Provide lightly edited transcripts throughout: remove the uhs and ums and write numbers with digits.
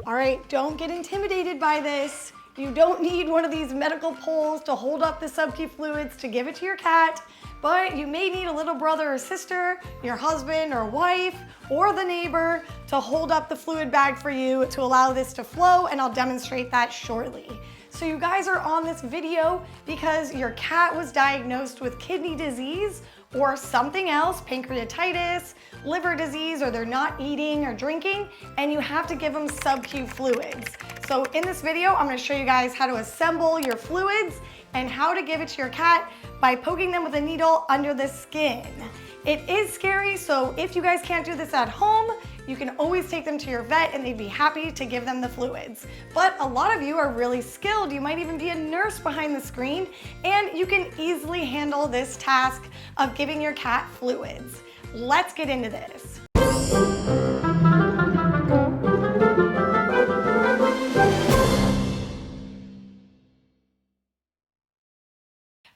All right, don't get intimidated by this. You don't need one of these medical poles to hold up the subq fluids to give it to your cat, but you may need a little brother or sister, your husband or wife, or the neighbor to hold up the fluid bag for you to allow this to flow, and I'll demonstrate that shortly. So you guys are on this video because your cat was diagnosed with kidney disease or something else, pancreatitis, liver disease, or they're not eating or drinking, and you have to give them subq fluids. So in this video, I'm gonna show you guys how to assemble your fluids and how to give it to your cat by poking them with a needle under the skin. It is scary, so if you guys can't do this at home, you can always take them to your vet and they'd be happy to give them the fluids. But a lot of you are really skilled. You might even be a nurse behind the screen, and you can easily handle this task of giving your cat fluids. Let's get into this.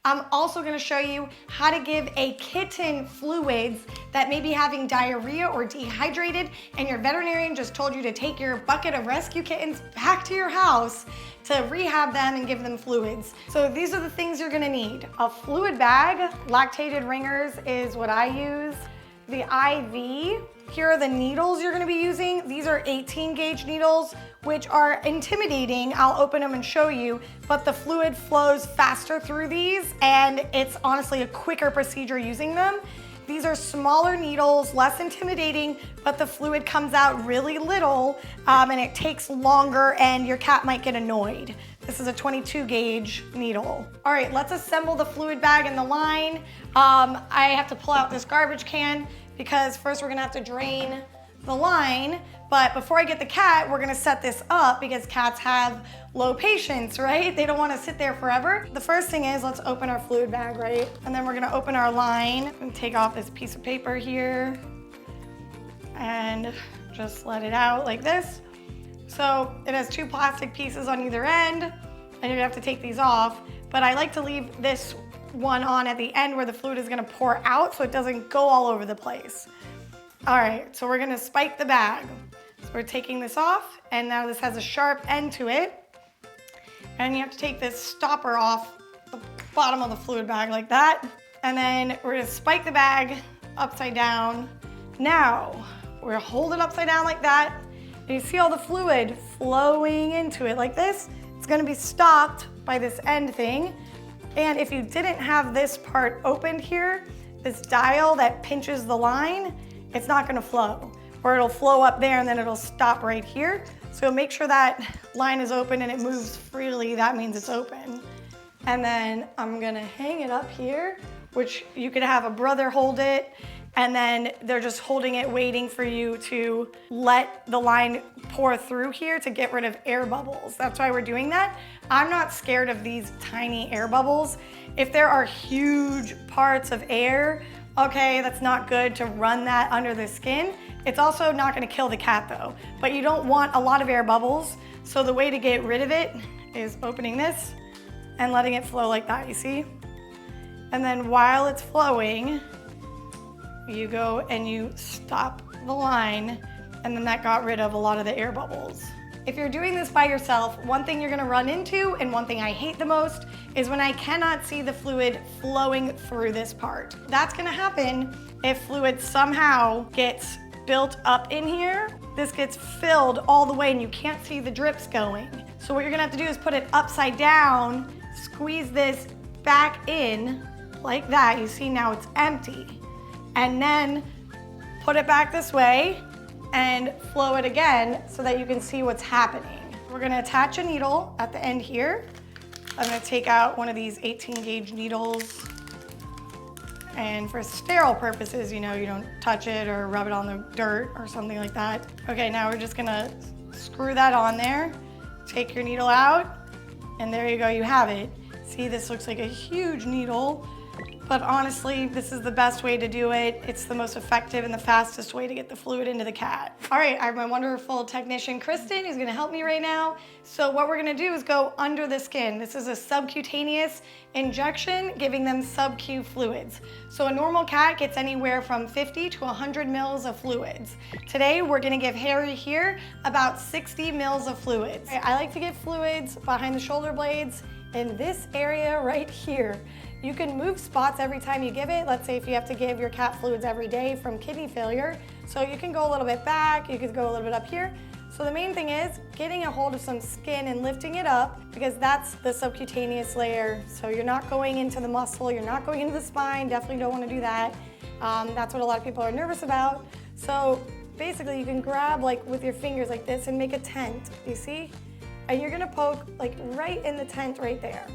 I'm also gonna show you how to give a kitten fluids that may be having diarrhea or dehydrated, and your veterinarian just told you to take your bucket of rescue kittens back to your house to rehab them and give them fluids. So these are the things you're gonna need. A fluid bag, lactated ringers is what I use. The IV, here are the needles you're gonna be using. These are 18 gauge needles, which are intimidating. I'll open them and show you, but the fluid flows faster through these, and it's honestly a quicker procedure using them. These are smaller needles, less intimidating, but the fluid comes out really little, and it takes longer, and your cat might get annoyed. This is a 22 gauge needle. All right, let's assemble the fluid bag and the line. I have to pull out this garbage can because first we're gonna have to drain the line, but before I get the cat, we're gonna set this up because cats have low patience, right? They don't wanna sit there forever. The first thing is, let's open our fluid bag, right? And then we're gonna open our line and take off this piece of paper here and just let it out like this. So it has two plastic pieces on either end, and you're gonna have to take these off, but I like to leave this one on at the end where the fluid is gonna pour out so it doesn't go all over the place. All right, so we're gonna spike the bag. So we're taking this off, and now this has a sharp end to it. And you have to take this stopper off the bottom of the fluid bag like that. And then we're gonna spike the bag upside down. Now, we're gonna hold it upside down like that. And you see all the fluid flowing into it like this. It's gonna be stopped by this end thing. And if you didn't have this part opened here, this dial that pinches the line, it's not gonna flow, or it'll flow up there and then it'll stop right here. So make sure that line is open and it moves freely. That means it's open. And then I'm gonna hang it up here, which you could have a brother hold it, and then they're just holding it, waiting for you to let the line pour through here to get rid of air bubbles. That's why we're doing that. I'm not scared of these tiny air bubbles. If there are huge parts of air, okay, that's not good to run that under the skin. It's also not gonna kill the cat though, but you don't want a lot of air bubbles. So the way to get rid of it is opening this and letting it flow like that, you see? And then while it's flowing, you go and you stop the line, and then that got rid of a lot of the air bubbles. If you're doing this by yourself, one thing you're gonna run into, and one thing I hate the most, is when I cannot see the fluid flowing through this part. That's gonna happen if fluid somehow gets built up in here. This gets filled all the way and you can't see the drips going. So what you're gonna have to do is put it upside down, squeeze this back in like that. You see now it's empty. And then put it back this way and flow it again so that you can see what's happening. We're gonna attach a needle at the end here. I'm gonna take out one of these 18 gauge needles. And for sterile purposes, you know, you don't touch it or rub it on the dirt or something like that. Okay, now we're just gonna screw that on there. Take your needle out, and there you go, you have it. See, this looks like a huge needle. But honestly, this is the best way to do it. It's the most effective and the fastest way to get the fluid into the cat. All right, I have my wonderful technician, Kristen, who's gonna help me right now. So what we're gonna do is go under the skin. This is a subcutaneous injection, giving them subq fluids. So a normal cat gets anywhere from 50 to 100 mils of fluids. Today, we're gonna give Harry here about 60 mils of fluids. I like to give fluids behind the shoulder blades in this area right here. You can move spots every time you give it. Let's say if you have to give your cat fluids every day from kidney failure. So you can go a little bit back, you could go a little bit up here. So the main thing is getting a hold of some skin and lifting it up, because that's the subcutaneous layer. So you're not going into the muscle, you're not going into the spine, definitely don't want to do that. That's what a lot of people are nervous about. So basically you can grab like with your fingers like this and make a tent, you see? And you're gonna poke like right in the tent right there.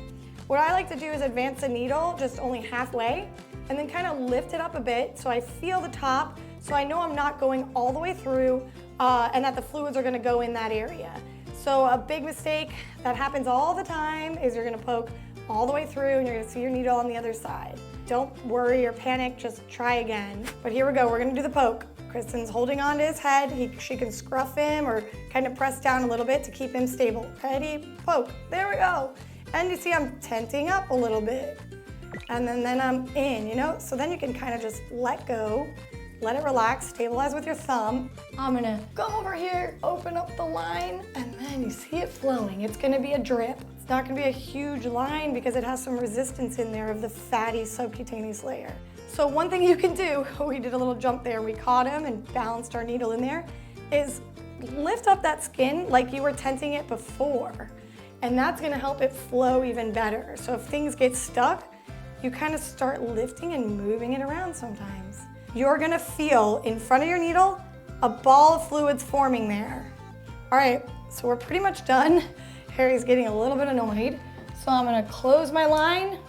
What I like to do is advance the needle just only halfway and then kind of lift it up a bit so I feel the top, so I know I'm not going all the way through and that the fluids are gonna go in that area. So a big mistake that happens all the time is you're gonna poke all the way through and you're gonna see your needle on the other side. Don't worry or panic, just try again. But here we go, we're gonna do the poke. Kristen's holding on to his head. She can scruff him or kind of press down a little bit to keep him stable. Ready, poke, there we go. And you see I'm tenting up a little bit. And then I'm in, you know? So then you can kind of just let go, let it relax, stabilize with your thumb. I'm gonna go over here, open up the line, and then you see it flowing. It's gonna be a drip. It's not gonna be a huge line because it has some resistance in there of the fatty subcutaneous layer. So one thing you can do, we did a little jump there, we caught him and balanced our needle in there, is lift up that skin like you were tenting it before. And that's gonna help it flow even better. So if things get stuck, you kind of start lifting and moving it around sometimes. You're gonna feel in front of your needle a ball of fluids forming there. All right, so we're pretty much done. Harry's getting a little bit annoyed. So I'm gonna close my line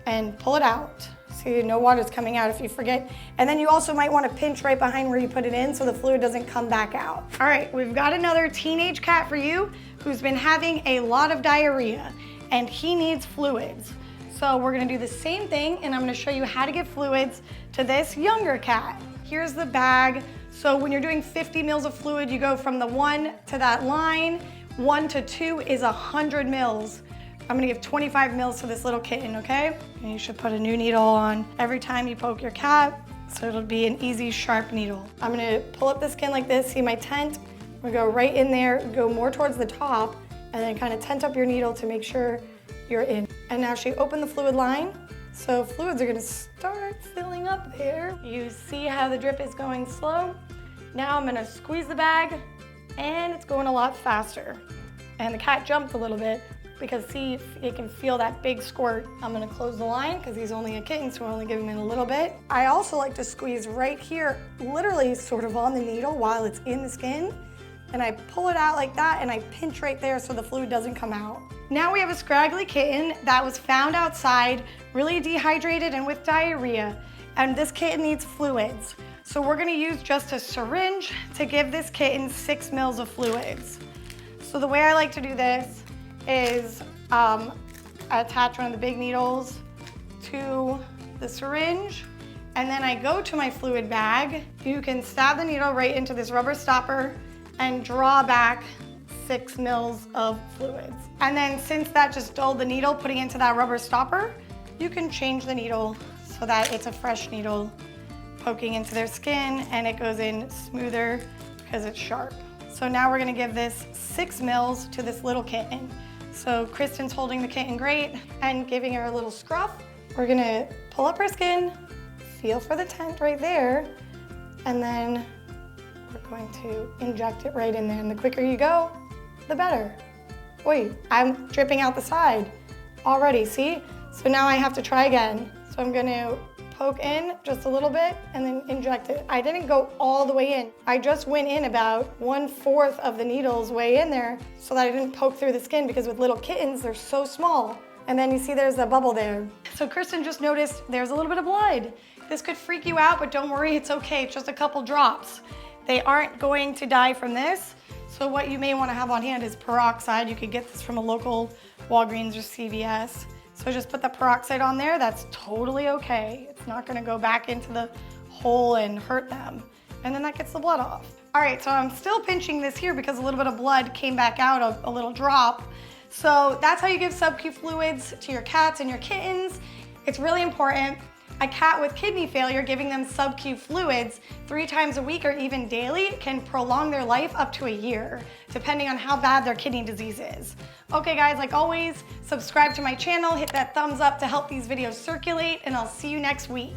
and pull it out. See, no water's coming out if you forget. And then you also might wanna pinch right behind where you put it in so the fluid doesn't come back out. All right, we've got another teenage cat for you who's been having a lot of diarrhea and he needs fluids. So we're gonna do the same thing and I'm gonna show you how to give fluids to this younger cat. Here's the bag. So when you're doing 50 mils of fluid, you go from the 1 to that line. 1 to 2 is 100 mils. I'm gonna give 25 mils to this little kitten, okay? And you should put a new needle on every time you poke your cat, so it'll be an easy, sharp needle. I'm gonna pull up the skin like this, see my tent? I'm gonna go right in there, go more towards the top, and then kind of tent up your needle to make sure you're in. And now she opened the fluid line, so fluids are gonna start filling up there. You see how the drip is going slow? Now I'm gonna squeeze the bag, and it's going a lot faster. And the cat jumped a little bit, because see, it can feel that big squirt. I'm gonna close the line because he's only a kitten, so we're only giving him a little bit. I also like to squeeze right here, literally sort of on the needle while it's in the skin, and I pull it out like that and I pinch right there so the fluid doesn't come out. Now we have a scraggly kitten that was found outside, really dehydrated and with diarrhea, and this kitten needs fluids. So we're gonna use just a syringe to give this kitten 6 mils of fluids. So the way I like to do this is attach one of the big needles to the syringe, and then I go to my fluid bag. You can stab the needle right into this rubber stopper and draw back 6 mils of fluids. And then since that just dulled the needle putting into that rubber stopper, you can change the needle so that it's a fresh needle poking into their skin and it goes in smoother because it's sharp. So now we're gonna give this 6 mils to this little kitten. So Kristen's holding the kitten great and giving her a little scruff. We're gonna pull up her skin, feel for the tent right there, and then we're going to inject it right in there. And the quicker you go, the better. Wait, I'm dripping out the side already, see? So now I have to try again. So I'm gonna poke in just a little bit and then inject it. I didn't go all the way in. I just went in about 1/4 of the needle's way in there so that I didn't poke through the skin, because with little kittens, they're so small. And then you see there's a bubble there. So Kristen just noticed there's a little bit of blood. This could freak you out, but don't worry, it's okay. It's just a couple drops. They aren't going to die from this. So what you may want to have on hand is peroxide. You could get this from a local Walgreens or CVS. So just put the peroxide on there. That's totally okay. It's not gonna go back into the hole and hurt them. And then that gets the blood off. All right, so I'm still pinching this here because a little bit of blood came back out, a little drop. So that's how you give subq fluids to your cats and your kittens. It's really important. A cat with kidney failure, giving them subq fluids 3 times a week or even daily can prolong their life up to a year, depending on how bad their kidney disease is. Okay guys, like always, subscribe to my channel, hit that thumbs up to help these videos circulate, and I'll see you next week.